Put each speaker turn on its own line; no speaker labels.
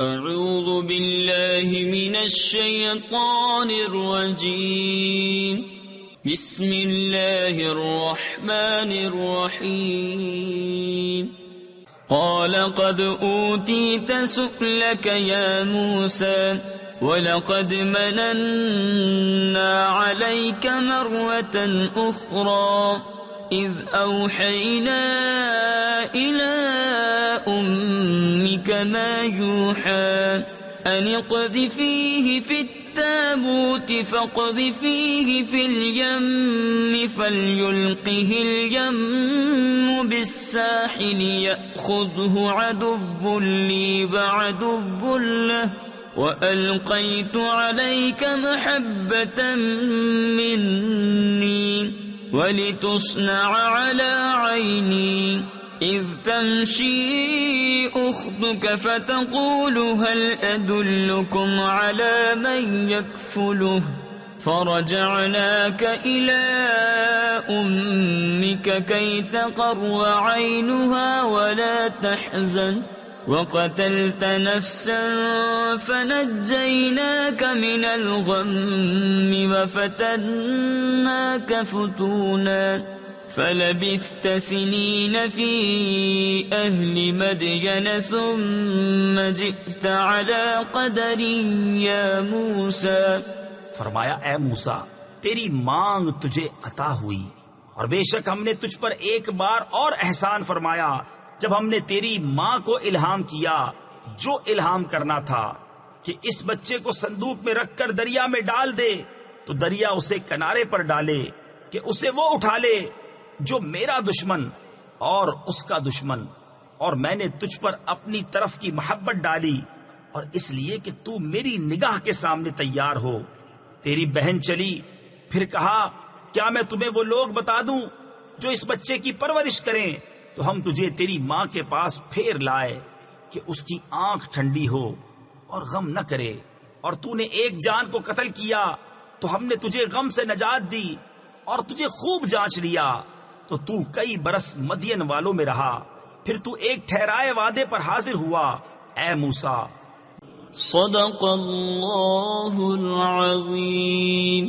اعوذ باللہ من الشیطان الرجیم بسم اللہ الرحمن الرحیم قال قد اوتیت سؤلک یا موسیٰ وَلَقَدْ مَنَنَّا عَلَيْكَ مَرَّةً أُخْرَى إِذْ أَوْحَيْنَا إِلَىٰ أُمِّكَ مَا يُوحَىٰ أَنِ اقْذِفِيهِ فِي التَّابُوتِ فَاقْذِفِيهِ فِي الْيَمِّ فَلْيُلْقِهِ الْيَمُّ بِالسَّاحِلِ يَأْخُذْهُ عَدُوٌّ لِّي وَعَدُوٌّ لَّهُ وَأَلْقَيْتُ عَلَيْكَ مَحَبَّةً مِّنِّي وَلِتُصْنَعَ عَلَىٰ عَيْنِي إِذْ تَمْشِي أُخْتُكَ فَتَقُولُ هَلْ أَدُلُّكُمْ عَلَىٰ مَن يَكْفُلُهُ فَرَجَعْنَاكَ إِلَىٰ أُمِّكَ كَيْ تَقَرَّ عَيْنُهَا وَلَا تَحْزَنَ وَقَتَلْتَ نَفْسًا فَنَجَّيْنَاكَ مِنَ الْغَمِّ وَفَتَنَّاكَ فُتُونًا فَلَبِثْتَ سِنِينَ فِي أَهْلِ مَدْيَنَ ثُمَّ جِئْتَ عَلَىٰ قَدَرٍ يَا مُوسَىٰ
فرمایا اے موسیٰ تیری مانگ تجھے عطا ہوئی، اور بے شک ہم نے تجھ پر ایک بار اور احسان فرمایا جب ہم نے تیری ماں کو الہام کیا جو الہام کرنا تھا کہ اس بچے کو صندوق میں رکھ کر دریا میں ڈال دے، تو دریا اسے کنارے پر ڈالے کہ اسے وہ اٹھا لے جو میرا دشمن اور اس کا دشمن، اور میں نے تجھ پر اپنی طرف کی محبت ڈالی اور اس لیے کہ تو میری نگاہ کے سامنے تیار ہو۔ تیری بہن چلی، پھر کہا کیا میں تمہیں وہ لوگ بتا دوں جو اس بچے کی پرورش کریں؟ تو ہم تجھے تیری ماں کے پاس پھیر لائے کہ اس کی آنکھ ٹھنڈی ہو اور غم نہ کرے، اور تو نے ایک جان کو قتل کیا تو ہم نے تجھے غم سے نجات دی اور تجھے خوب جانچ لیا، تو تو کئی برس مدین والوں میں رہا، پھر تو ایک ٹھہرائے وعدے پر حاضر ہوا۔ اے موسیٰ
صدق اللہ العظیم۔